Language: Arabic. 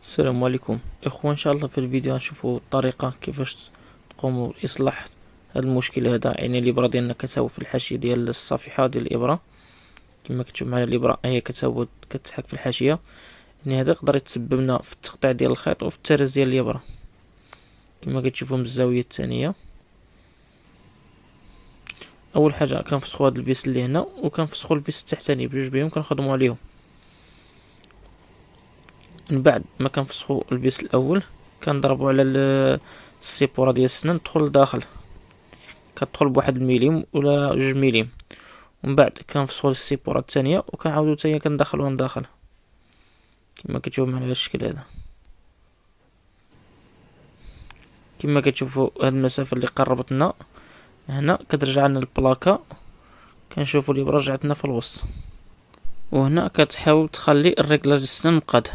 السلام عليكم اخوان، ان شاء الله في الفيديو غنشوفوا الطريقه كيفاش تقوموا باصلاح هذا المشكل هذا، يعني الابره ديالنا كتهوى في الحاشيه ديال الصفيحه ديال الابره. كما كتشوف معنا الابره هي كتهوى كتسحق في الحاشيه، يعني هذا يقدر يتسبب لنا في التقطيع ديال الخيط وفي الترس ديال الابره كما كتشوفوا من الزاويه الثانيه. اول حاجه كنفسخوا هذا الفيس اللي هنا وكنفسخوا الفيس التحتاني، بجوج بهم كنخدموا عليهم. من بعد ما كنفسخوا الفيس الاول كنضربوا على السيبوره ديال السنان تدخل لداخل، كتدخل بواحد الميليم ولا جوج ميليم. ومن بعد كنفسخوا السيبوره الثانيه وكنعاودو حتى هي كندخلوها لداخل كما كتشوف معنا على الشكل هذا. كما كتشوفوا هاد المسافه اللي قربت لنا هنا كترجع لنا البلاكه، كنشوفوا الابره رجعت لنا في الوسط، وهنا كتحاول تخلي الريكلاج السنان مقاد.